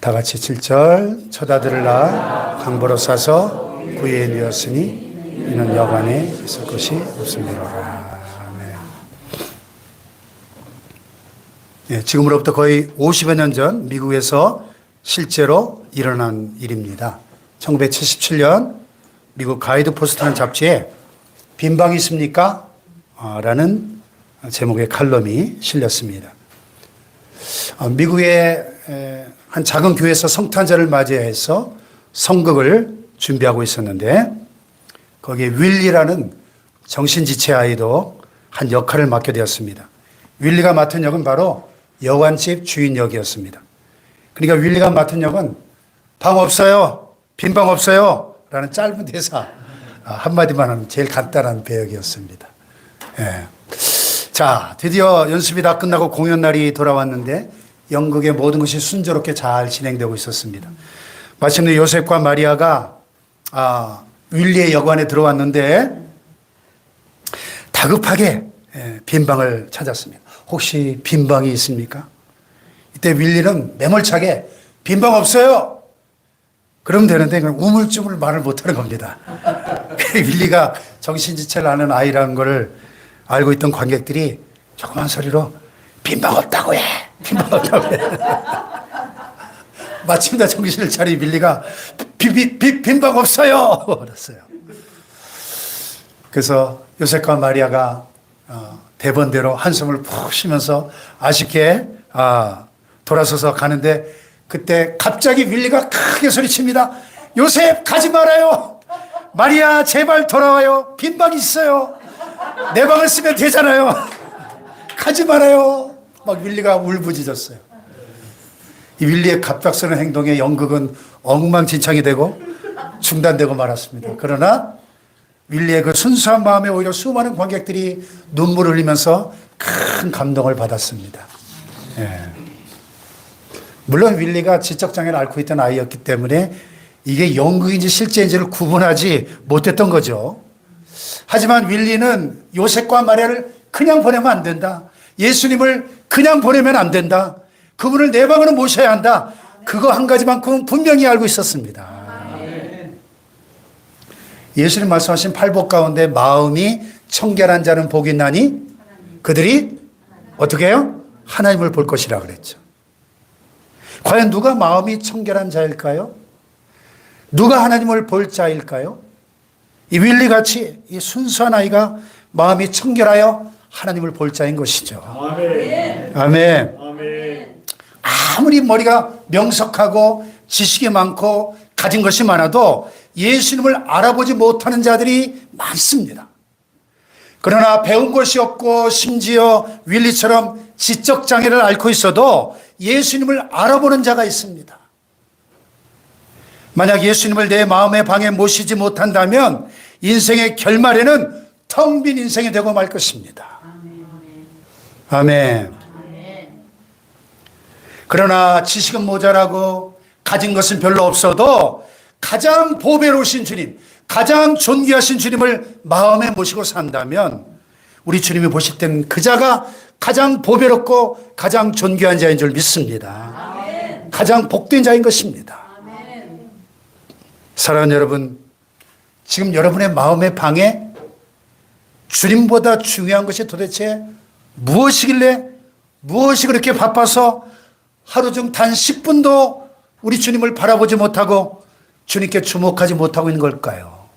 다 같이 7절. 첫 아들을 강보로 싸서 구유에 누었으니 이는 여간에 있을 것이 없음이로라. 아멘. 예, 지금으로부터 거의 50여 년 전 미국에서 실제로 일어난 일입니다. 1977년 미국 가이드 포스트라는 잡지에 빈방이 있습니까? 라는 제목의 칼럼이 실렸습니다. 미국의 한 작은 교회에서 성탄절을 맞이해서 성극을 준비하고 있었는데 거기에 윌리라는 정신지체 아이도 한 역할을 맡게 되었습니다. 윌리가 맡은 역은 바로 여관집 주인 역이었습니다. 그러니까 윌리가 맡은 역은 방 없어요, 빈 방 없어요 라는 짧은 대사 한마디만 하는 제일 간단한 배역이었습니다. 예. 자, 드디어 연습이 다 끝나고 공연 날이 돌아왔는데 연극의 모든 것이 순조롭게 잘 진행되고 있었습니다. 마침내 요셉과 마리아가 윌리의 여관에 들어왔는데 다급하게 빈 방을 찾았습니다. 혹시 빈 방이 있습니까? 이때 윌리는 매몰차게 빈 방 없어요. 그러면 되는데 우물쭈물 말을 못하는 겁니다. 윌리가 정신지체를 하는 아이라는 걸 알고 있던 관객들이 조그만 소리로 빈 방 없다고 해. 빈 방 없다고 해. 마침내 정신을 차린 윌리가 빈 방 없어요. 그랬어요. 그래서 요셉과 마리아가 대본대로 한숨을 푹 쉬면서 아쉽게 돌아서서 가는데 그때 갑자기 윌리가 크게 소리칩니다. 요셉 가지 말아요. 마리아 제발 돌아와요. 빈 방 있어요. 내 방을 쓰면 되잖아요. 가지 말아요. 막 윌리가 울부짖었어요. 이 윌리의 갑작스러운 행동에 연극은 엉망진창이 되고 중단되고 말았습니다. 그러나 윌리의 그 순수한 마음에 오히려 수많은 관객들이 눈물을 흘리면서 큰 감동을 받았습니다. 예. 물론 윌리가 지적장애를 앓고 있던 아이였기 때문에 이게 연극인지 실제인지를 구분하지 못했던 거죠. 하지만 윌리는 요셉과 마리아를 그냥 보내면 안 된다. 예수님을 그냥 보내면 안 된다. 그분을 내 방으로 모셔야 한다. 그거 한 가지만큼은 분명히 알고 있었습니다. 예수님 말씀하신 팔복 가운데 마음이 청결한 자는 복이 있나니 그들이 어떻게 해요? 하나님을 볼 것이라 그랬죠. 과연 누가 마음이 청결한 자일까요? 누가 하나님을 볼 자일까요? 이 윌리같이 이 순수한 아이가 마음이 청결하여 하나님을 볼 자인 것이죠. 아멘. 아멘. 아멘. 아무리 머리가 명석하고 지식이 많고 가진 것이 많아도 예수님을 알아보지 못하는 자들이 많습니다. 그러나 배운 것이 없고 심지어 윌리처럼 지적장애를 앓고 있어도 예수님을 알아보는 자가 있습니다. 만약 예수님을 내 마음의 방에 모시지 못한다면 인생의 결말에는 텅 빈 인생이 되고 말 것입니다. 아멘. 그러나 지식은 모자라고 가진 것은 별로 없어도 가장 보배로우신 주님, 가장 존귀하신 주님을 마음에 모시고 산다면 우리 주님이 보실 땐 그 자가 가장 보배롭고 가장 존귀한 자인 줄 믿습니다. 아멘. 가장 복된 자인 것입니다. 아멘. 사랑하는 여러분, 지금 여러분의 마음의 방에 주님보다 중요한 것이 도대체 무엇이길래 무엇이 그렇게 바빠서 하루 중 단 10분도 우리 주님을 바라보지 못하고 주님께 주목하지 못하고 있는 걸까요?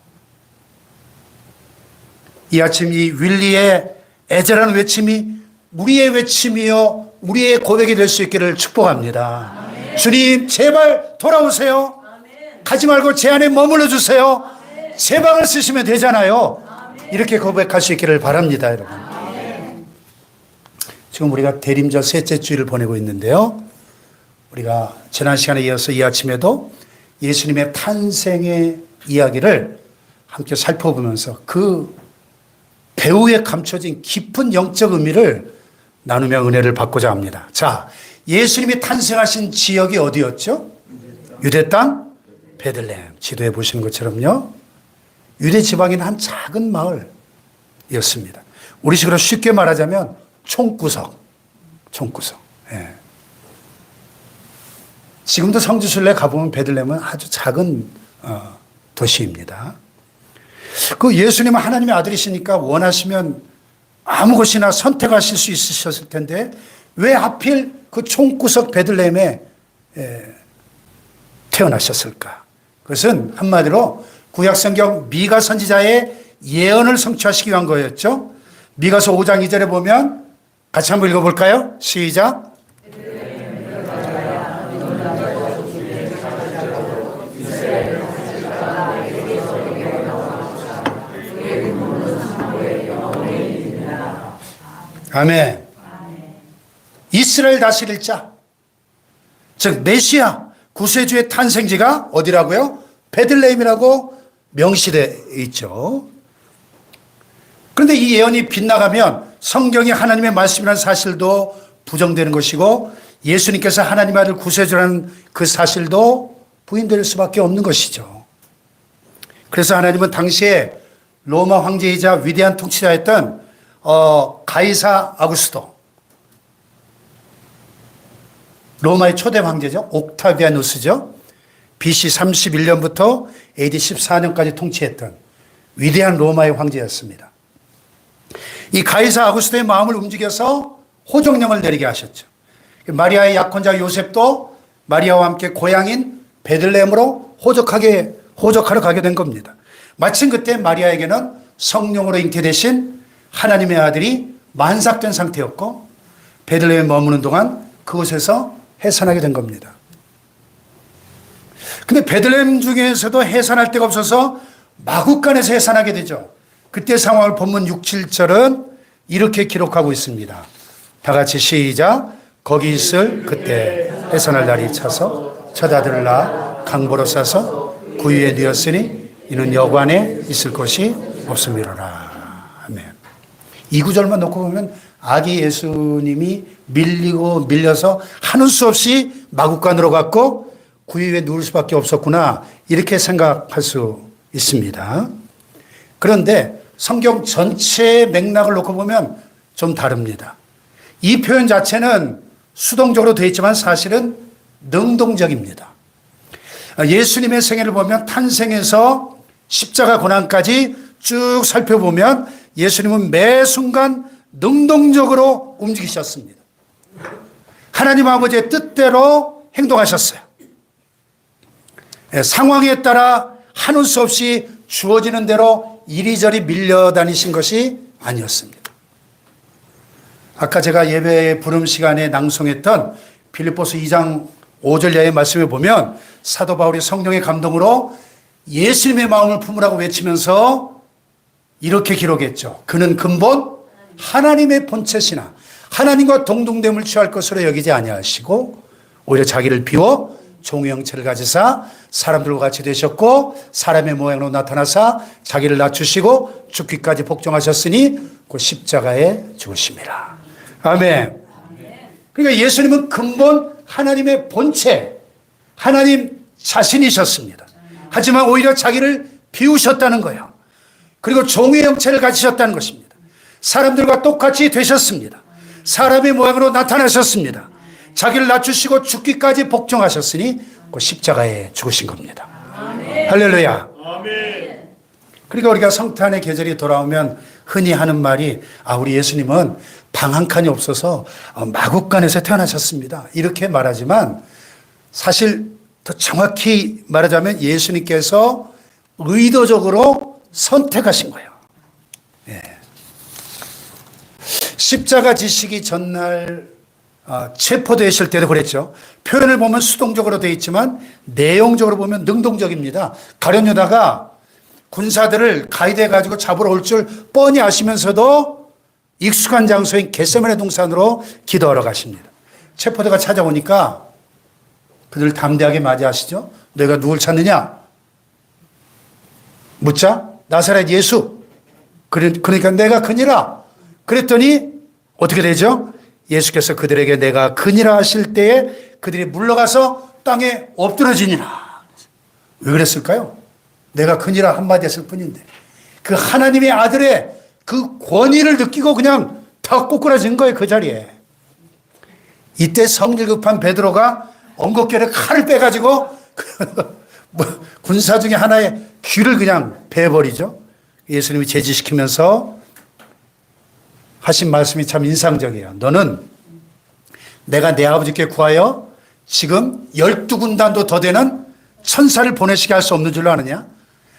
이 아침 이 윌리의 애절한 외침이 우리의 외침이요 우리의 고백이 될 수 있기를 축복합니다. 아멘. 주님 제발 돌아오세요. 아멘. 가지 말고 제 안에 머물러 주세요. 아멘. 제 방을 쓰시면 되잖아요. 아멘. 이렇게 고백할 수 있기를 바랍니다. 여러분. 아멘. 지금 우리가 대림절 셋째 주일을 보내고 있는데요, 우리가 지난 시간에 이어서 이 아침에도 예수님의 탄생의 이야기를 함께 살펴보면서 그 배후에 감춰진 깊은 영적 의미를 나누며 은혜를 받고자 합니다. 자, 예수님이 탄생하신 지역이 어디였죠? 유대 땅 베들레헴. 지도에 보시는 것처럼요, 유대 지방인 한 작은 마을이었습니다. 우리식으로 쉽게 말하자면 총구석. 예. 지금도 성지순례 가보면 베들레헴은 아주 작은 도시입니다. 그 예수님은 하나님의 아들이시니까 원하시면 아무 곳이나 선택하실 수 있으셨을 텐데 왜 하필 그 총구석 베들레헴에 태어나셨을까? 그것은 한마디로 구약성경 미가 선지자의 예언을 성취하시기 위한 거였죠. 미가서 5장 2절에 보면 같이 한번 읽어볼까요? 시작. 아멘. 이스라엘 다스릴 자, 즉 메시아 구세주의 탄생지가 어디라고요? 베들레헴이라고 명시되어 있죠. 그런데 이 예언이 빗나가면 성경이 하나님의 말씀이라는 사실도 부정되는 것이고 예수님께서 하나님의 아들 구세주라는 그 사실도 부인될 수밖에 없는 것이죠. 그래서 하나님은 당시에 로마 황제이자 위대한 통치자였던 가이사 아구스토, 로마의 초대 황제죠. 옥타비아누스죠. BC 31년부터 AD 14년까지 통치했던 위대한 로마의 황제였습니다. 이 가이사 아구스토의 마음을 움직여서 호정령을 내리게 하셨죠. 마리아의 약혼자 요셉도 마리아와 함께 고향인 베들레헴으로 호적하러 가게 된 겁니다. 마침 그때 마리아에게는 성령으로 잉태되신 하나님의 아들이 만삭된 상태였고 베들레헴에 머무는 동안 그곳에서 해산하게 된 겁니다. 근데 베들레헴 중에서도 해산할 데가 없어서 마국간에서 해산하게 되죠. 그때 상황을 본문 6, 7절은 이렇게 기록하고 있습니다. 다 같이 시작. 거기 있을 그때 해산할 날이 차서 첫 아들을 낳아 강보로 싸서 구유에 뉘었으니 이는 여관에 있을 곳이 없음이로라. 아멘. 이 구절만 놓고 보면 아기 예수님이 밀려서 하는 수 없이 마국간으로 갔고 구유에 누울 수밖에 없었구나 이렇게 생각할 수 있습니다. 그런데 성경 전체의 맥락을 놓고 보면 좀 다릅니다. 이 표현 자체는 수동적으로 되어 있지만 사실은 능동적입니다. 예수님의 생애를 보면 탄생에서 십자가 고난까지 쭉 살펴보면 예수님은 매 순간 능동적으로 움직이셨습니다. 하나님 아버지의 뜻대로 행동하셨어요. 상황에 따라 하는 수 없이 주어지는 대로 이리저리 밀려다니신 것이 아니었습니다. 아까 제가 예배 부름 시간에 낭송했던 빌립보서 2장 5절 이하의 말씀에 보면 사도 바울이 성령의 감동으로 예수님의 마음을 품으라고 외치면서 이렇게 기록했죠. 그는 근본 하나님의 본체시나 하나님과 동등됨을 취할 것으로 여기지 아니하시고 오히려 자기를 비워 종의 형체를 가지사 사람들과 같이 되셨고 사람의 모양으로 나타나사 자기를 낮추시고 죽기까지 복종하셨으니 그 십자가에 죽으심이라. 아멘. 그러니까 예수님은 근본 하나님의 본체, 하나님 자신이셨습니다. 하지만 오히려 자기를 비우셨다는 거예요. 그리고 종의 형체를 가지셨다는 것입니다. 사람들과 똑같이 되셨습니다. 사람의 모양으로 나타나셨습니다. 자기를 낮추시고 죽기까지 복종하셨으니 그 십자가에 죽으신 겁니다. 아멘. 할렐루야. 아멘. 그러니까 우리가 성탄의 계절이 돌아오면 흔히 하는 말이 우리 예수님은 방 한 칸이 없어서 마국간에서 태어나셨습니다. 이렇게 말하지만 사실 더 정확히 말하자면 예수님께서 의도적으로 선택하신 거예요. 예. 십자가 지시기 전날 체포되실 때도 그랬죠. 표현을 보면 수동적으로 되어 있지만 내용적으로 보면 능동적입니다. 가룟유다가 군사들을 가이드해 가지고 잡으러 올 줄 뻔히 아시면서도 익숙한 장소인 겟세마네 동산으로 기도하러 가십니다. 체포대가 찾아오니까 그들 담대하게 맞이하시죠. 너희가 누굴 찾느냐? 묻자. 나사렛 예수. 그러니까 내가 그니라. 그랬더니 어떻게 되죠? 예수께서 그들에게 내가 그니라 하실 때에 그들이 물러가서 땅에 엎드러지니라. 왜 그랬을까요? 내가 그니라 한마디 했을 뿐인데 그 하나님의 아들의 그 권위를 느끼고 그냥 다 꼬꾸라진 거예요. 그 자리에. 이때 성질 급한 베드로가 엉겁결에 칼을 빼가지고 뭐 군사 중에 하나의 귀를 그냥 베버리죠. 예수님이 제지시키면서 하신 말씀이 참 인상적이에요. 너는 내가 내 아버지께 구하여 지금 12군단도 더 되는 천사를 보내시게 할 수 없는 줄로 아느냐?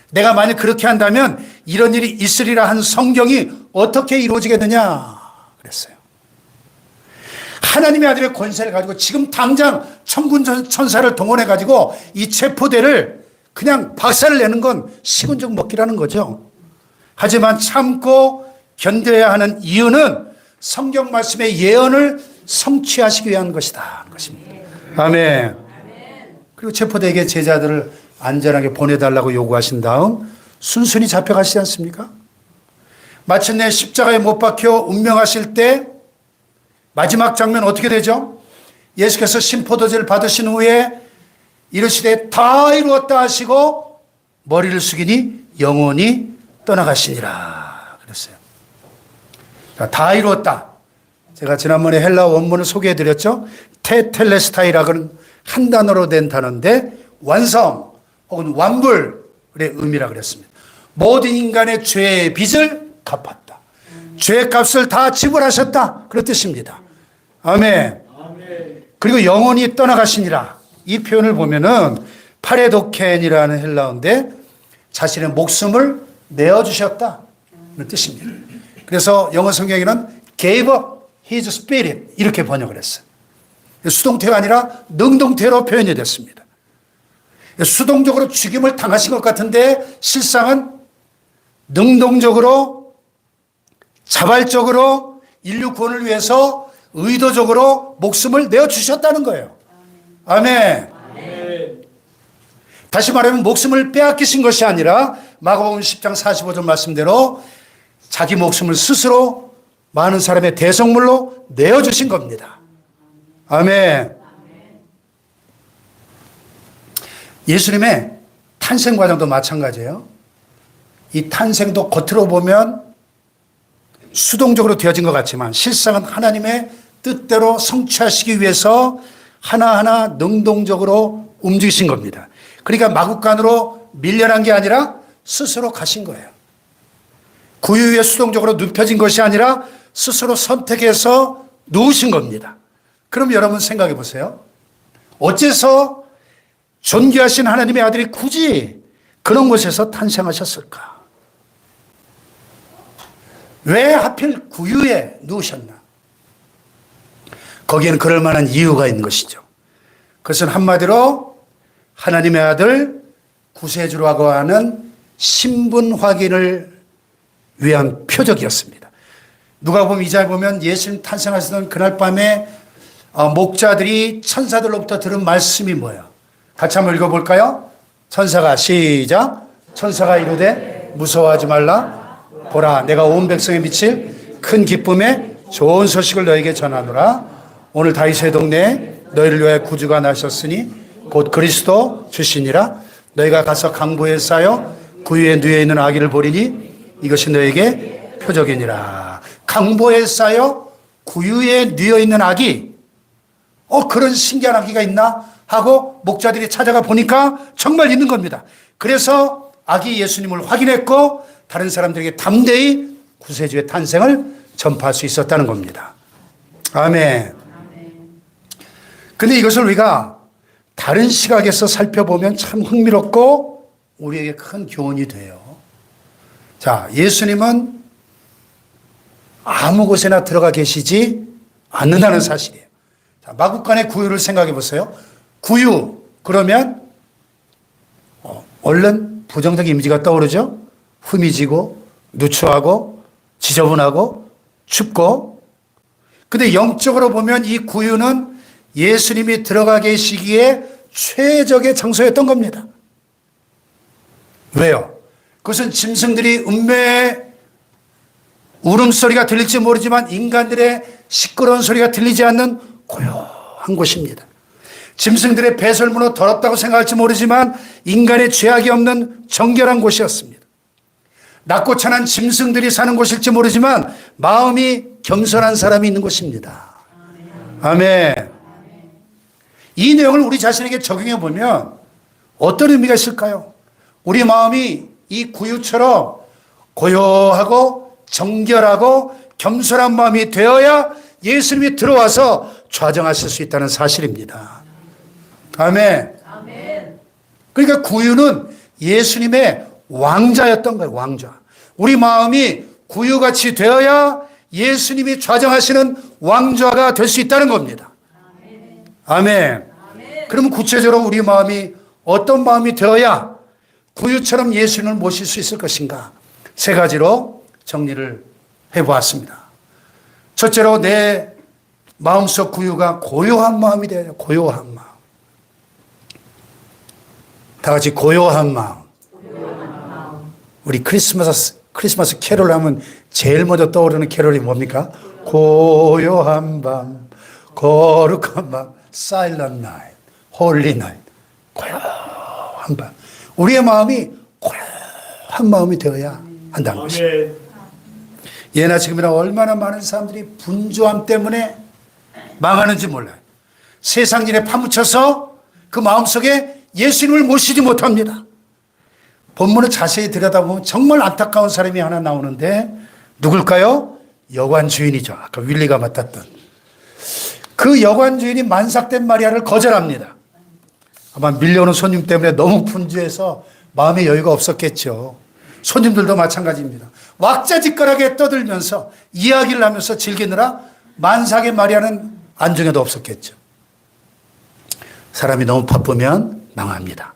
내가 만약 그렇게 한다면 이런 일이 있으리라 한 성경이 어떻게 이루어지겠느냐? 그랬어요. 하나님의 아들의 권세를 가지고 지금 당장 천군 천사를 동원해 가지고 이 체포대를 그냥 박살을 내는 건 시군적 먹기라는 거죠. 하지만 참고 견뎌야 하는 이유는 성경 말씀의 예언을 성취하시기 위한 것이다. 것입니다. 아멘. 그리고 체포대에게 제자들을 안전하게 보내달라고 요구하신 다음 순순히 잡혀가시지 않습니까? 마침내 십자가에 못 박혀 운명하실 때 마지막 장면 어떻게 되죠? 예수께서 심포도제를 받으신 후에 이르시되 다 이루었다 하시고 머리를 숙이니 영원히 떠나가시니라 그랬어요. 다 이루었다. 제가 지난번에 헬라 원문을 소개해 드렸죠. 테텔레스타이라는 한 단어로 된 단어인데 완성 혹은 완불의 의미라 그랬습니다. 모든 인간의 죄의 빚을 갚았다. 죄의 값을 다 지불하셨다. 그런 뜻입니다. 아멘. 그리고 영원히 떠나가시니라. 이 표현을 보면은 파레도켄이라는 헬라어인데 자신의 목숨을 내어주셨다. 그런 뜻입니다. 그래서 영어 성경에는 gave up his spirit 이렇게 번역을 했어요. 수동태가 아니라 능동태로 표현이 됐습니다. 수동적으로 죽임을 당하신 것 같은데 실상은 능동적으로 자발적으로 인류 구원을 위해서 의도적으로 목숨을 내어주셨다는 거예요. 아멘. 다시 말하면 목숨을 빼앗기신 것이 아니라 마가복음 10장 45절 말씀대로 자기 목숨을 스스로 많은 사람의 대성물로 내어주신 겁니다. 아멘. 예수님의 탄생 과정도 마찬가지예요. 이 탄생도 겉으로 보면 수동적으로 되어진 것 같지만 실상은 하나님의 뜻대로 성취하시기 위해서 하나하나 능동적으로 움직이신 겁니다. 그러니까 마구간으로 밀려난 게 아니라 스스로 가신 거예요. 구유에 수동적으로 눕혀진 것이 아니라 스스로 선택해서 누우신 겁니다. 그럼 여러분 생각해 보세요. 어째서 존귀하신 하나님의 아들이 굳이 그런 곳에서 탄생하셨을까? 왜 하필 구유에 누우셨나? 거기에는 그럴 만한 이유가 있는 것이죠. 그것은 한마디로 하나님의 아들 구세주라고 하는 신분 확인을 위한 표적이었습니다. 누가복음 2장 보면 예수님 탄생하시던 그날 밤에 목자들이 천사들로부터 들은 말씀이 뭐예요? 같이 한번 읽어볼까요? 천사가 시작. 천사가 이르되 무서워하지 말라. 보라 내가 온 백성에 미칠 큰 기쁨에 좋은 소식을 너에게 전하노라. 오늘 다윗의 동네에 너희를 위하여 구주가 나셨으니 곧 그리스도 주시니라. 너희가 가서 강보에 쌓여 구유에 누워 있는 아기를 보리니 이것이 너에게 표적이니라. 강보에 쌓여 구유에 누워 있는 아기. 그런 신기한 아기가 있나? 하고 목자들이 찾아가 보니까 정말 있는 겁니다. 그래서 아기 예수님을 확인했고 다른 사람들에게 담대히 구세주의 탄생을 전파할 수 있었다는 겁니다. 아멘. 근데 이것을 우리가 다른 시각에서 살펴보면 참 흥미롭고 우리에게 큰 교훈이 돼요. 자, 예수님은 아무 곳에나 들어가 계시지 않는다는 사실이에요. 자, 마구간의 구유를 생각해 보세요. 구유, 그러면 얼른 부정적 이미지가 떠오르죠? 흠이지고, 누추하고, 지저분하고, 춥고. 근데 영적으로 보면 이 구유는 예수님이 들어가 계시기에 최적의 장소였던 겁니다. 왜요? 그것은 짐승들이 음매의 울음소리가 들릴지 모르지만 인간들의 시끄러운 소리가 들리지 않는 고요한 곳입니다. 짐승들의 배설물로 더럽다고 생각할지 모르지만 인간의 죄악이 없는 정결한 곳이었습니다. 낮고 찬한 짐승들이 사는 곳일지 모르지만 마음이 겸손한 사람이 있는 곳입니다. 아멘. 이 내용을 우리 자신에게 적용해 보면 어떤 의미가 있을까요? 우리 마음이 이 구유처럼 고요하고 정결하고 겸손한 마음이 되어야 예수님이 들어와서 좌정하실 수 있다는 사실입니다. 아멘. 그러니까 구유는 예수님의 왕자였던 거예요. 왕자. 우리 마음이 구유같이 되어야 예수님이 좌정하시는 왕좌가 될 수 있다는 겁니다. 아멘. 그러면 구체적으로 우리 마음이 어떤 마음이 되어야 구유처럼 예수님을 모실 수 있을 것인가? 세 가지로 정리를 해보았습니다. 첫째로 내 마음속 구유가 고요한 마음이 되어야 고요한 마음. 다 같이 고요한 마음. 우리 크리스마스 캐롤 하면 제일 먼저 떠오르는 캐롤이 뭡니까? 고요한 밤, 거룩한 밤, silent night, holy night. 고요한 밤. 우리의 마음이 고요한 마음이 되어야 한다는 것입니다. 예나 지금이나 얼마나 많은 사람들이 분주함 때문에 망하는지 몰라요. 세상 일에 파묻혀서 그 마음속에 예수님을 모시지 못합니다. 본문을 자세히 들여다보면 정말 안타까운 사람이 하나 나오는데 누굴까요? 여관 주인이죠. 아까 윌리가 맡았던. 그 여관 주인이 만삭된 마리아를 거절합니다. 아마 밀려오는 손님 때문에 너무 분주해서 마음의 여유가 없었겠죠. 손님들도 마찬가지입니다. 왁자지껄하게 떠들면서 이야기를 하면서 즐기느라 만삭의 마리아는 안중에도 없었겠죠. 사람이 너무 바쁘면 망합니다.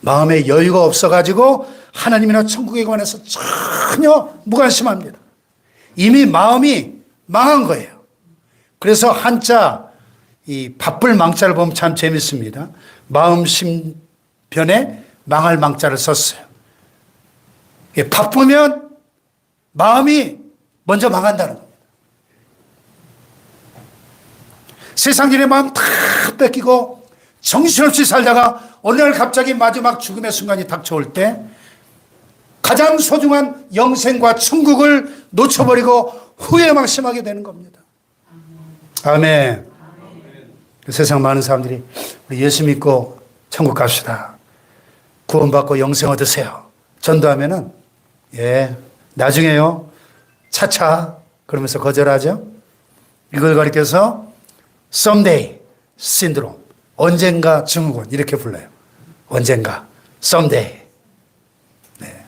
마음에 여유가 없어가지고 하나님이나 천국에 관해서 전혀 무관심합니다. 이미 마음이 망한 거예요. 그래서 한자 이 바쁠 망자를 보면 참 재밌습니다. 마음심편에 망할 망자를 썼어요. 바쁘면 마음이 먼저 망한다는 겁니다. 세상 일에 마음 다 뺏기고 정신없이 살다가 어느 날 갑자기 마지막 죽음의 순간이 닥쳐올 때 가장 소중한 영생과 천국을 놓쳐버리고 후회망심하게 되는 겁니다. 아멘. 세상 많은 사람들이 우리 예수 믿고 천국 갑시다. 구원받고 영생 얻으세요. 전도하면은 예 나중에요 차차 그러면서 거절하죠. 이걸 가리켜서 someday 신드롬, 언젠가 증후군 이렇게 불러요. 언젠가 someday. 네.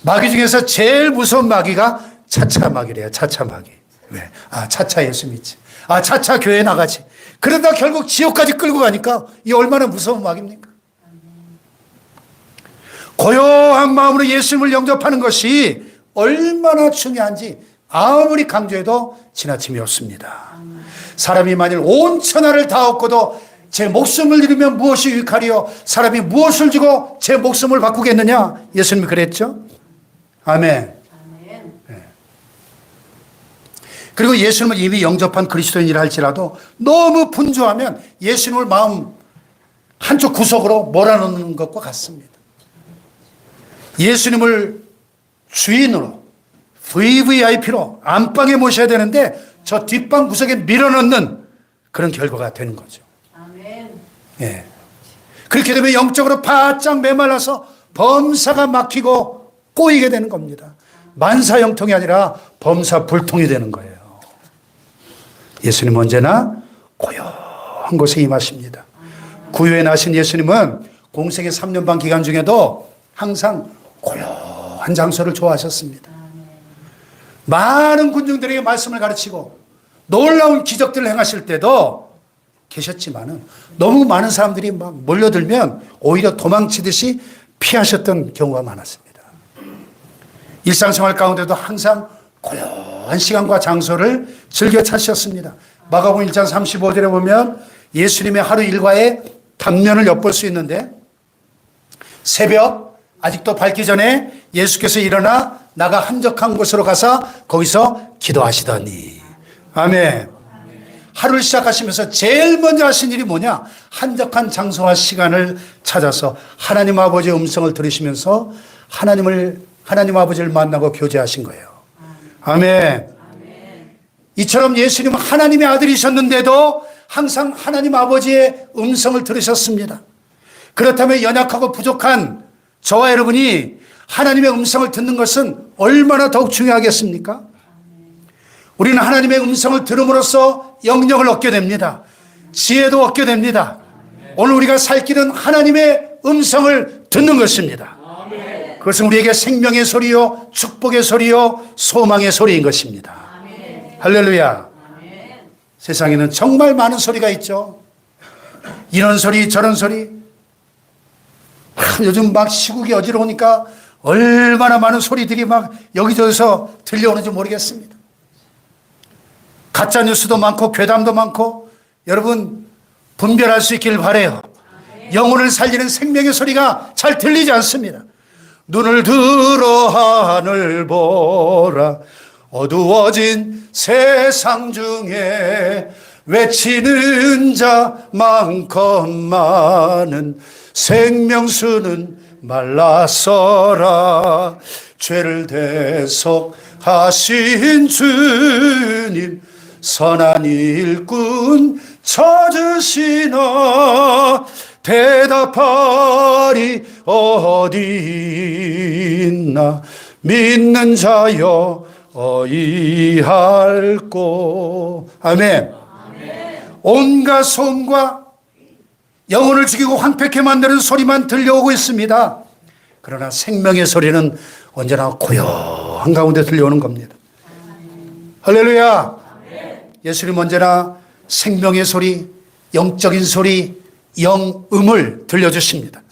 마귀 중에서 제일 무서운 마귀가 차차 마귀래요. 차차 마귀. 왜? 아 차차 예수 믿지. 아 차차 교회 나가지. 그러다 결국 지옥까지 끌고 가니까 이 얼마나 무서운 마귀입니까? 고요한 마음으로 예수님을 영접하는 것이 얼마나 중요한지 아무리 강조해도 지나침이 없습니다. 사람이 만일 온 천하를 다 얻고도 제 목숨을 잃으면 무엇이 유익하리요? 사람이 무엇을 주고 제 목숨을 바꾸겠느냐? 예수님이 그랬죠? 아멘. 네. 그리고 예수님을 이미 영접한 그리스도인이라 할지라도 너무 분주하면 예수님을 마음 한쪽 구석으로 몰아넣는 것과 같습니다. 예수님을 주인으로 VVIP로 안방에 모셔야 되는데 저 뒷방 구석에 밀어넣는 그런 결과가 되는 거죠. 아멘. 예. 그렇게 되면 영적으로 바짝 메말라서 범사가 막히고 꼬이게 되는 겁니다. 만사형통이 아니라 범사불통이 되는 거예요. 예수님 언제나 고요한 곳에 임하십니다. 구유에 나신 예수님은 공생의 3년 반 기간 중에도 항상 고요한 장소를 좋아하셨습니다. 많은 군중들에게 말씀을 가르치고 놀라운 기적들을 행하실 때도 계셨지만은 너무 많은 사람들이 막 몰려들면 오히려 도망치듯이 피하셨던 경우가 많았습니다. 일상생활 가운데도 항상 고요한 시간과 장소를 즐겨 찾으셨습니다. 마가복음 1장 35절에 보면 예수님의 하루 일과의 단면을 엿볼 수 있는데 새벽 아직도 밝기 전에 예수께서 일어나 나가 한적한 곳으로 가서 거기서 기도하시더니 아멘. 하루를 시작하시면서 제일 먼저 하신 일이 뭐냐? 한적한 장소와 시간을 찾아서 하나님 아버지의 음성을 들으시면서 하나님 아버지를 만나고 교제하신 거예요. 아멘. 이처럼 예수님은 하나님의 아들이셨는데도 항상 하나님 아버지의 음성을 들으셨습니다. 그렇다면 연약하고 부족한 저와 여러분이 하나님의 음성을 듣는 것은 얼마나 더욱 중요하겠습니까? 우리는 하나님의 음성을 들음으로써 영역을 얻게 됩니다. 지혜도 얻게 됩니다. 오늘 우리가 살 길은 하나님의 음성을 듣는 것입니다. 그것은 우리에게 생명의 소리요, 축복의 소리요, 소망의 소리인 것입니다. 할렐루야. 세상에는 정말 많은 소리가 있죠. 이런 소리 저런 소리. 요즘 막 시국이 어지러우니까 얼마나 많은 소리들이 막 여기저기서 들려오는지 모르겠습니다. 가짜 뉴스도 많고 괴담도 많고 여러분 분별할 수 있기를 바라요. 영혼을 살리는 생명의 소리가 잘 들리지 않습니다. 눈을 들어 하늘 보라 어두워진 세상 중에 외치는 자 많건 많은 생명수는 말랐어라. 죄를 대속하신 주님 선한 일꾼 찾으시나 대답하리 어디 있나 믿는 자여 어이할꼬. 아멘. 온갖 소음과 영혼을 죽이고 황폐케 만드는 소리만 들려오고 있습니다. 그러나 생명의 소리는 언제나 고요한 가운데 들려오는 겁니다. 할렐루야. 예수님 언제나 생명의 소리, 영적인 소리, 영음을 들려주십니다.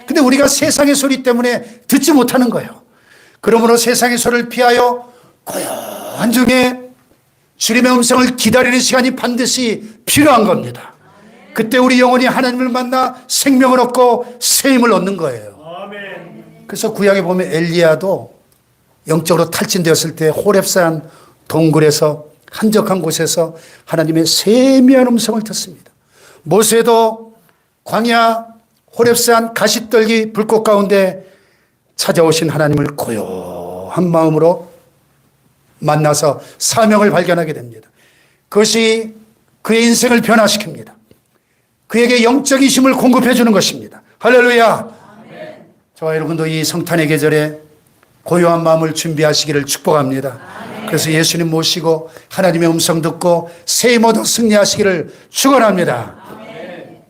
근데 우리가 세상의 소리 때문에 듣지 못하는 거예요. 그러므로 세상의 소리를 피하여 고요한 중에 주님의 음성을 기다리는 시간이 반드시 필요한 겁니다. 그때 우리 영혼이 하나님을 만나 생명을 얻고 새 힘을 얻는 거예요. 그래서 구약에 보면 엘리야도 영적으로 탈진되었을 때 호렙산 동굴에서 한적한 곳에서 하나님의 세미한 음성을 듣습니다. 모세도 광야 호렙산 가시떨기 불꽃 가운데 찾아오신 하나님을 고요한 마음으로 만나서 사명을 발견하게 됩니다. 그것이 그의 인생을 변화시킵니다. 그에게 영적인 힘을 공급해 주는 것입니다. 할렐루야. 아멘. 저와 여러분도 이 성탄의 계절에 고요한 마음을 준비하시기를 축복합니다. 아멘. 그래서 예수님 모시고 하나님의 음성 듣고 새 힘 얻어 승리하시기를 축원합니다. 아멘.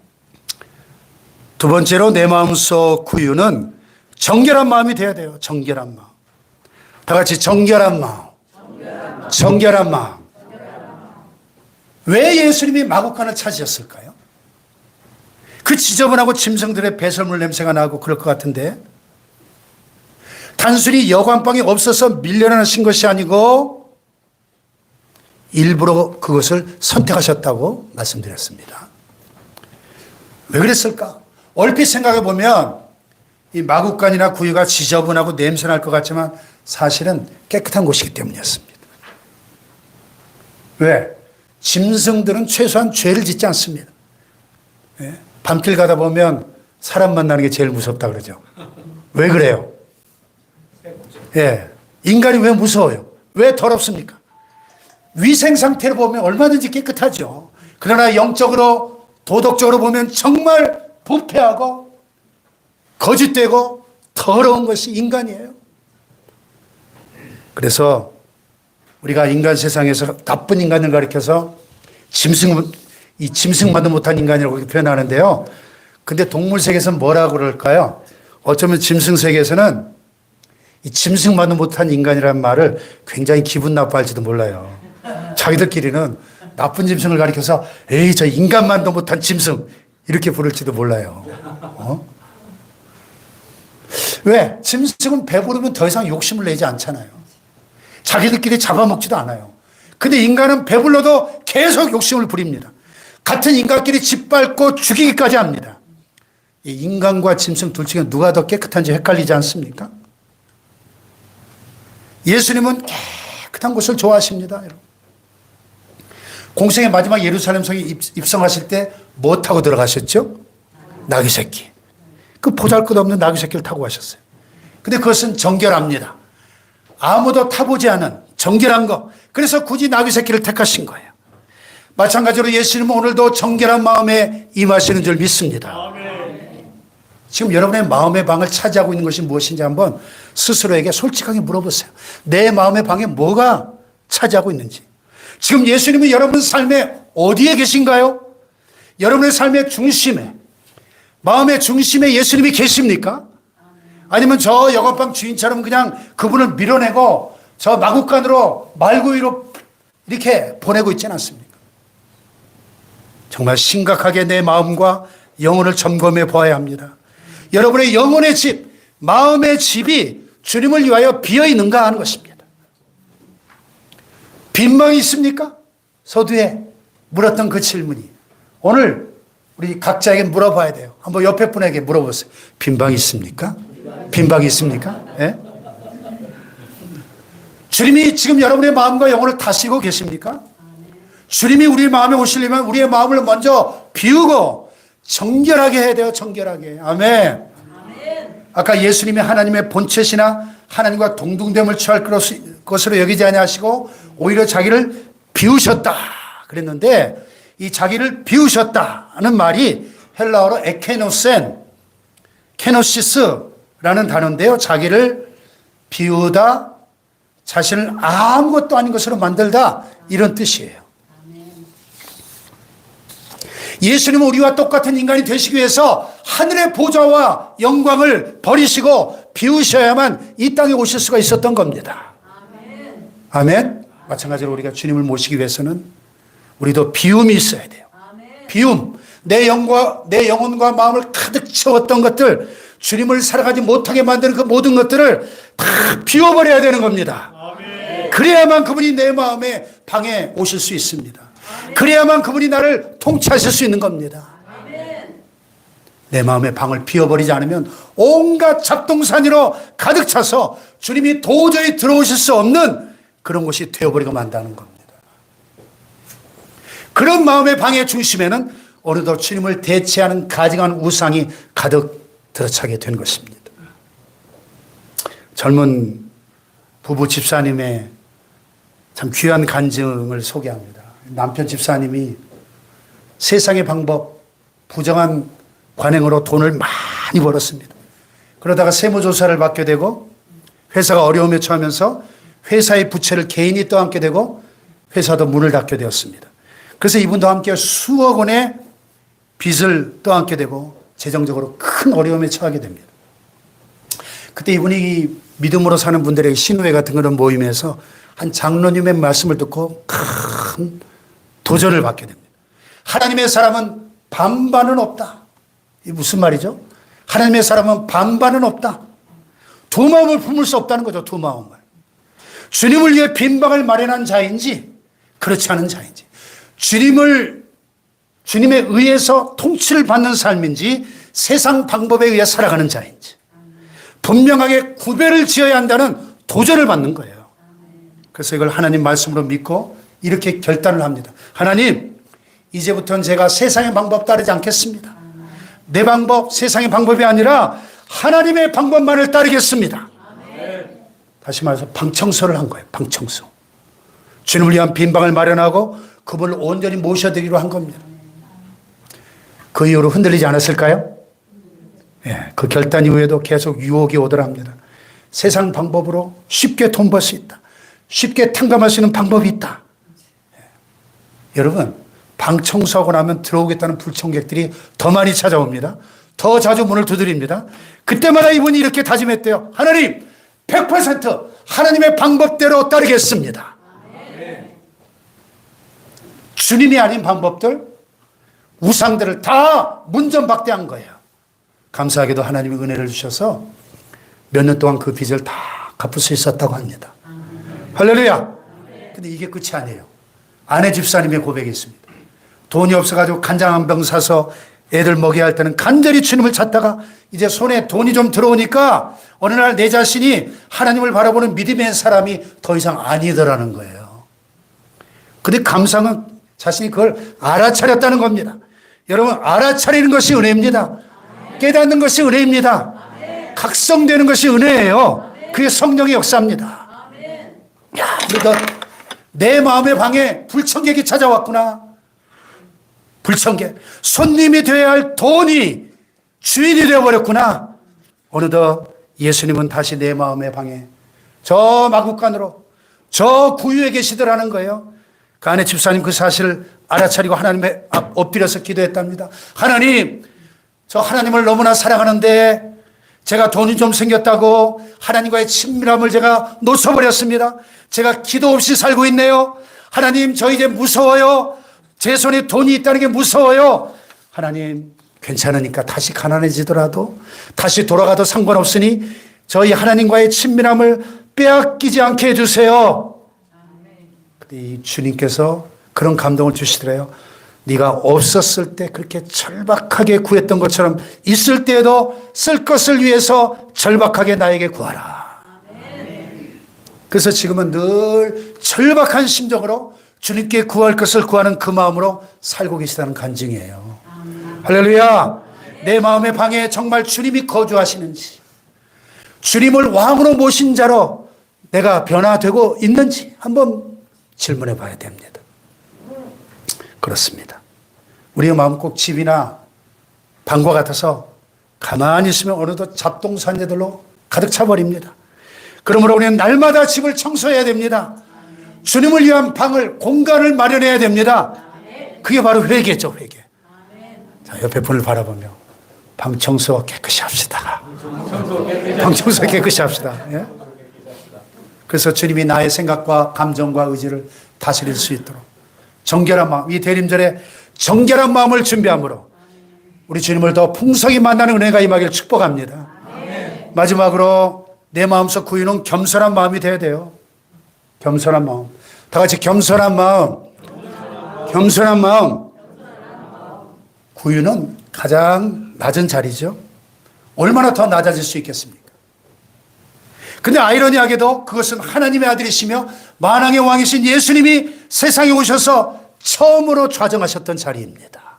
두 번째로 내 마음속 구유는 정결한 마음이 돼야 돼요. 정결한 마음. 다 같이 정결한 마음. 정결한 마음. 왜 예수님이 마구간을 찾으셨을까요? 그 지저분하고 짐승들의 배설물 냄새가 나고 그럴 것 같은데 단순히 여관방이 없어서 밀려나신 것이 아니고 일부러 그것을 선택하셨다고 말씀드렸습니다. 왜 그랬을까? 얼핏 생각해 보면 이 마구간이나 구유가 지저분하고 냄새날 것 같지만 사실은 깨끗한 곳이기 때문이었습니다. 왜? 짐승들은 최소한 죄를 짓지 않습니다. 예? 밤길 가다 보면 사람 만나는 게 제일 무섭다 그러죠. 왜 그래요? 예. 인간이 왜 무서워요? 왜 더럽습니까? 위생 상태를 보면 얼마든지 깨끗하죠. 그러나 영적으로, 도덕적으로 보면 정말 부패하고 거짓되고 더러운 것이 인간이에요. 그래서 우리가 인간 세상에서 나쁜 인간을 가리켜서 짐승만도 못한 인간이라고 그렇게 표현하는데요. 근데 동물 세계에서는 뭐라고 그럴까요? 어쩌면 짐승 세계에서는 이 짐승만도 못한 인간이라는 말을 굉장히 기분 나빠할지도 몰라요. 자기들끼리는 나쁜 짐승을 가리켜서 에이 저 인간만도 못한 짐승 이렇게 부를지도 몰라요. 왜? 짐승은 배부르면 더 이상 욕심을 내지 않잖아요. 자기들끼리 잡아먹지도 않아요. 근데 인간은 배불러도 계속 욕심을 부립니다. 같은 인간끼리 짓밟고 죽이기까지 합니다. 이 인간과 짐승 둘 중에 누가 더 깨끗한지 헷갈리지 않습니까? 예수님은 깨끗한 곳을 좋아하십니다. 공생의 마지막 예루살렘 성에 입성하실 때 뭐 타고 들어가셨죠? 나귀 새끼. 그 보잘것없는 나귀 새끼를 타고 가셨어요. 근데 그것은 정결합니다. 아무도 타보지 않은 정결한 거. 그래서 굳이 나귀 새끼를 택하신 거예요. 마찬가지로 예수님은 오늘도 정결한 마음에 임하시는 줄 믿습니다. 지금 여러분의 마음의 방을 차지하고 있는 것이 무엇인지 한번 스스로에게 솔직하게 물어보세요. 내 마음의 방에 뭐가 차지하고 있는지. 지금 예수님은 여러분 삶의 어디에 계신가요? 여러분의 삶의 중심에, 마음의 중심에 예수님이 계십니까? 아니면 저 영업방 주인처럼 그냥 그분을 밀어내고 저 마구간으로 말구 위로 이렇게 보내고 있지는 않습니까? 정말 심각하게 내 마음과 영혼을 점검해 보아야 합니다. 여러분의 영혼의 집, 마음의 집이 주님을 위하여 비어 있는가 하는 것입니다. 빈방이 있습니까? 서두에 물었던 그 질문이 오늘 우리 각자에게 물어봐야 돼요. 한번 옆에 분에게 물어보세요. 빈방이 있습니까? 빈방이 있습니까? 예? 주님이 지금 여러분의 마음과 영혼을 다스리고 계십니까? 주님이 우리 마음에 오시려면 우리의 마음을 먼저 비우고 정결하게 해야 돼요. 정결하게. 아멘. 아까 예수님이 하나님의 본체시나 하나님과 동등됨을 취할 것으로 여기지 아니하시고 오히려 자기를 비우셨다 그랬는데 이 자기를 비우셨다는 말이 헬라어로 에케노센, 케노시스라는 단어인데요. 자기를 비우다, 자신을 아무것도 아닌 것으로 만들다 이런 뜻이에요. 예수님은 우리와 똑같은 인간이 되시기 위해서 하늘의 보좌와 영광을 버리시고 비우셔야만 이 땅에 오실 수가 있었던 겁니다. 아멘. 아멘. 마찬가지로 우리가 주님을 모시기 위해서는 우리도 비움이 있어야 돼요. 아멘. 비움. 내 영혼과 마음을 가득 채웠던 것들, 주님을 살아가지 못하게 만드는 그 모든 것들을 다 비워버려야 되는 겁니다. 아멘. 그래야만 그분이 내 마음의 방에 오실 수 있습니다. 그래야만 그분이 나를 통치하실 수 있는 겁니다. 내 마음의 방을 비워버리지 않으면 온갖 잡동사니로 가득 차서 주님이 도저히 들어오실 수 없는 그런 곳이 되어버리고 만다는 겁니다. 그런 마음의 방의 중심에는 어느덧 주님을 대체하는 가증한 우상이 가득 들어차게 된 것입니다. 젊은 부부 집사님의 참 귀한 간증을 소개합니다. 남편 집사님이 세상의 방법, 부정한 관행으로 돈을 많이 벌었습니다. 그러다가 세무조사를 받게 되고 회사가 어려움에 처하면서 회사의 부채를 개인이 떠안게 되고 회사도 문을 닫게 되었습니다. 그래서 이분도 함께 수억 원의 빚을 떠안게 되고 재정적으로 큰 어려움에 처하게 됩니다. 그때 이분이 믿음으로 사는 분들에게 신우회 같은 그런 모임에서 한 장로님의 말씀을 듣고 큰 도전을 받게 됩니다. 하나님의 사람은 반반은 없다. 이게 무슨 말이죠? 하나님의 사람은 반반은 없다. 두 마음을 품을 수 없다는 거죠. 두 마음을. 주님을 위해 빈방을 마련한 자인지 그렇지 않은 자인지, 주님에 의해서 통치를 받는 삶인지 세상 방법에 의해 살아가는 자인지 분명하게 구별을 지어야 한다는 도전을 받는 거예요. 그래서 이걸 하나님 말씀으로 믿고 이렇게 결단을 합니다. 하나님, 이제부터는 제가 세상의 방법 따르지 않겠습니다. 내 방법, 세상의 방법이 아니라 하나님의 방법만을 따르겠습니다. 다시 말해서 방청소를 한 거예요. 방청소. 주님을 위한 빈방을 마련하고 그분을 온전히 모셔드리기로 한 겁니다. 그 이후로 흔들리지 않았을까요? 예, 그 결단 이후에도 계속 유혹이 오더랍니다. 세상 방법으로 쉽게 돈 벌 수 있다. 쉽게 탕감할 수 있는 방법이 있다. 예. 여러분, 방 청소하고 나면 들어오겠다는 불청객들이 더 많이 찾아옵니다. 더 자주 문을 두드립니다. 그때마다 이분이 이렇게 다짐했대요. 하나님, 100% 하나님의 방법대로 따르겠습니다. 주님이 아닌 방법들, 우상들을 다 문전박대한 거예요. 감사하게도 하나님이 은혜를 주셔서 몇 년 동안 그 빚을 다 갚을 수 있었다고 합니다. 할렐루야. 근데 이게 끝이 아니에요. 아내 집사님의 고백이 있습니다. 돈이 없어가지고 간장 한 병 사서 애들 먹여야 할 때는 간절히 주님을 찾다가 이제 손에 돈이 좀 들어오니까 어느 날 내 자신이 하나님을 바라보는 믿음의 사람이 더 이상 아니더라는 거예요. 근데 감상은 자신이 그걸 알아차렸다는 겁니다. 여러분, 알아차리는 것이 은혜입니다. 깨닫는 것이 은혜입니다. 각성되는 것이 은혜예요. 그게 성령의 역사입니다. 야, 내 마음의 방에 불청객이 찾아왔구나. 불청객, 손님이 되어야 할 돈이 주인이 되어버렸구나. 어느덧 예수님은 다시 내 마음의 방에 저 마국간으로 저 구유에 계시더라는 거예요. 그 안에 집사님 그 사실을 알아차리고 하나님의 앞 엎드려서 기도했답니다. 하나님, 저 하나님을 너무나 사랑하는데 제가 돈이 좀 생겼다고 하나님과의 친밀함을 제가 놓쳐버렸습니다. 제가 기도 없이 살고 있네요. 하나님, 저 이제 무서워요. 제 손에 돈이 있다는 게 무서워요. 하나님, 괜찮으니까 다시 가난해지더라도 다시 돌아가도 상관없으니 저희 하나님과의 친밀함을 빼앗기지 않게 해주세요. 근데 이 주님께서 그런 감동을 주시더래요. 네가 없었을 때 그렇게 절박하게 구했던 것처럼 있을 때에도 쓸 것을 위해서 절박하게 나에게 구하라. 그래서 지금은 늘 절박한 심정으로 주님께 구할 것을 구하는 그 마음으로 살고 계시다는 간증이에요. 할렐루야. 내 마음의 방에 정말 주님이 거주하시는지, 주님을 왕으로 모신 자로 내가 변화되고 있는지 한번 질문해 봐야 됩니다. 그렇습니다. 우리의 마음 꼭 집이나 방과 같아서 가만히 있으면 어느덧 잡동사니들로 가득 차버립니다. 그러므로 우리는 날마다 집을 청소해야 됩니다. 주님을 위한 방을, 공간을 마련해야 됩니다. 그게 바로 회개죠, 회개. 자, 옆에 분을 바라보며 방 청소 깨끗이 합시다. 방 청소 깨끗이 합시다. 예? 그래서 주님이 나의 생각과 감정과 의지를 다스릴 수 있도록 정결한 마음, 이 대림절에 정결한 마음을 준비함으로 우리 주님을 더 풍성히 만나는 은혜가 임하기를 축복합니다. 마지막으로 내 마음속 구유는 겸손한 마음이 되어야 돼요. 겸손한 마음. 다 같이 겸손한 마음. 겸손한 마음. 구유는 가장 낮은 자리죠. 얼마나 더 낮아질 수 있겠습니까? 근데 아이러니하게도 그것은 하나님의 아들이시며 만왕의 왕이신 예수님이 세상에 오셔서 처음으로 좌정하셨던 자리입니다.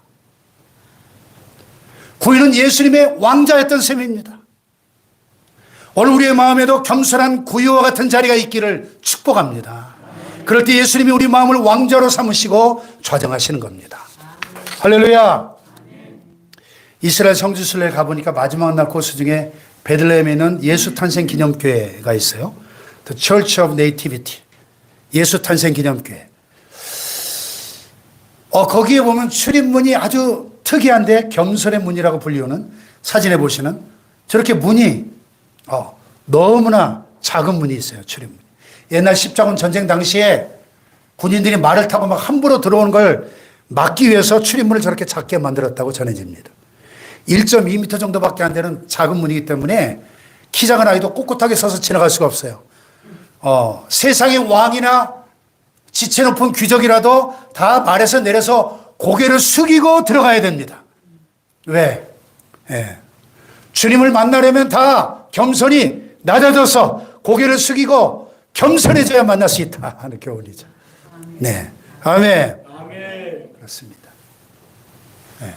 구유는 예수님의 왕자였던 셈입니다. 오늘 우리의 마음에도 겸손한 구유와 같은 자리가 있기를 축복합니다. 그럴 때 예수님이 우리 마음을 왕자로 삼으시고 좌정하시는 겁니다. 할렐루야. 이스라엘 성지순례에 가보니까 마지막 날 코스 중에 베들레헴에 있는 예수 탄생 기념교회가 있어요. The Church of Nativity. 예수 탄생 기념교회. 거기에 보면 출입문이 아주 특이한데 겸손의 문이라고 불리우는, 사진에 보시는 저렇게 문이 너무나 작은 문이 있어요. 출입문. 옛날 십자군 전쟁 당시에 군인들이 말을 타고 막 함부로 들어오는 걸 막기 위해서 출입문을 저렇게 작게 만들었다고 전해집니다. 1.2m 정도밖에 안 되는 작은 문이기 때문에 키 작은 아이도 꼿꼿하게 서서 지나갈 수가 없어요. 세상의 왕이나 지체 높은 귀족이라도 다 말에서 내려서 고개를 숙이고 들어가야 됩니다. 왜? 주님을 만나려면 다 겸손히 낮아져서 고개를 숙이고 겸손해져야 만날 수 있다 하는 교훈이죠. 네. 아멘. 그렇습니다. 네.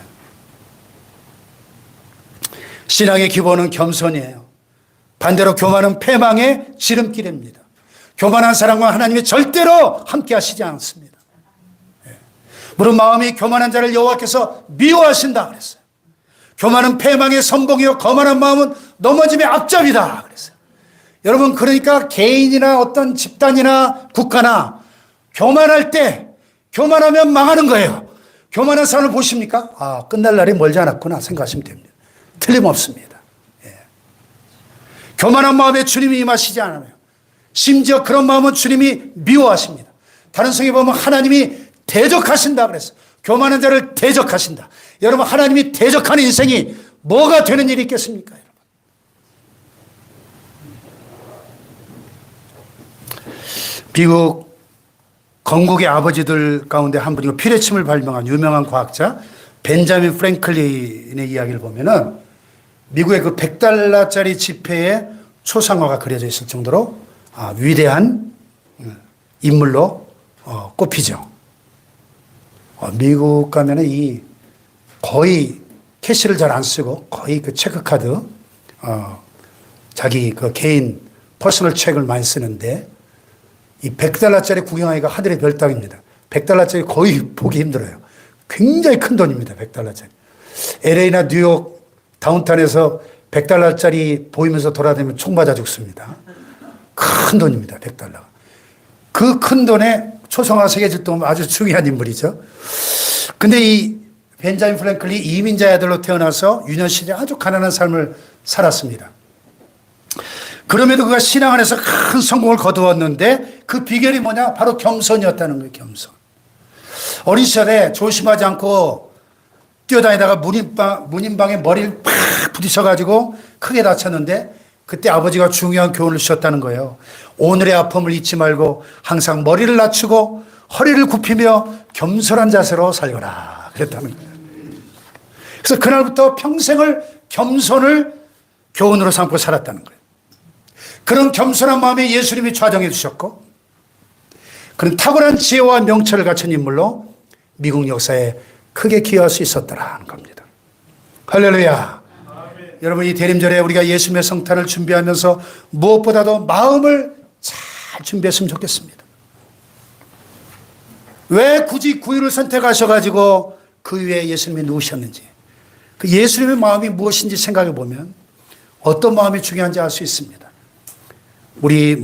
신앙의 기본은 겸손이에요. 반대로 교만은 패망의 지름길입니다. 교만한 사람과 하나님이 절대로 함께 하시지 않습니다. 무릇 마음이 교만한 자를 여호와께서 미워하신다 그랬어요. 교만은 패망의 선봉이요 거만한 마음은 넘어짐의 앞잡이다 그랬어요. 여러분, 그러니까 개인이나 어떤 집단이나 국가나 교만할 때, 교만하면 망하는 거예요. 교만한 사람을 보십니까? 끝날 날이 멀지 않았구나 생각하시면 됩니다. 틀림없습니다. 교만한 마음에 주님이 임하시지 않아요. 심지어 그런 마음은 주님이 미워하십니다. 다른 성에 보면 하나님이 대적하신다 그랬어요. 교만한 자를 대적하신다. 여러분, 하나님이 대적하는 인생이 뭐가 되는 일이 있겠습니까? 여러분. 미국 건국의 아버지들 가운데 한 분이고 피레침을 발명한 유명한 과학자 벤자민 프랭클린의 이야기를 보면은 미국의 그 $100짜리 지폐에 초상화가 그려져 있을 정도로 위대한 인물로 꼽히죠. 미국 가면은 거의 캐시를 잘 안 쓰고 거의 그 체크카드, 자기 그 개인 퍼스널 체크를 많이 쓰는데 이 $100짜리 구경하기가 하늘의 별 따기입니다. $100짜리 거의 보기 힘들어요. 굉장히 큰 돈입니다. 100달러짜리. LA나 뉴욕 다운타운에서 100달러짜리 보이면서 돌아다니면 총 맞아 죽습니다. 큰 돈입니다. 100달러. 그 큰 돈에 초성화 세계질 도 아주 중요한 인물이죠. 근데 이 벤자민 프랭클이 이민자의 아들로 태어나서 유년 시절에 아주 가난한 삶을 살았습니다. 그럼에도 그가 신앙 안에서 큰 성공을 거두었는데 그 비결이 뭐냐? 바로 겸손이었다는 거예요. 겸손. 어린 시절에 조심하지 않고 뛰어다니다가 문인방에 머리를 팍 부딪혀가지고 크게 다쳤는데 그때 아버지가 중요한 교훈을 주셨다는 거예요. 오늘의 아픔을 잊지 말고 항상 머리를 낮추고 허리를 굽히며 겸손한 자세로 살거라. 그랬다는 거예요. 그래서 그날부터 평생을 겸손을 교훈으로 삼고 살았다는 거예요. 그런 겸손한 마음에 예수님이 좌정해 주셨고 그런 탁월한 지혜와 명철을 갖춘 인물로 미국 역사에 크게 기여할 수 있었더라는 겁니다. 할렐루야. 아멘. 여러분 이 대림절에 우리가 예수님의 성탄을 준비하면서 무엇보다도 마음을 잘 준비했으면 좋겠습니다. 왜 굳이 9일을 선택하셔가지고 그 위에 예수님이 누우셨는지 그 예수님의 마음이 무엇인지 생각해 보면 어떤 마음이 중요한지 알 수 있습니다. 우리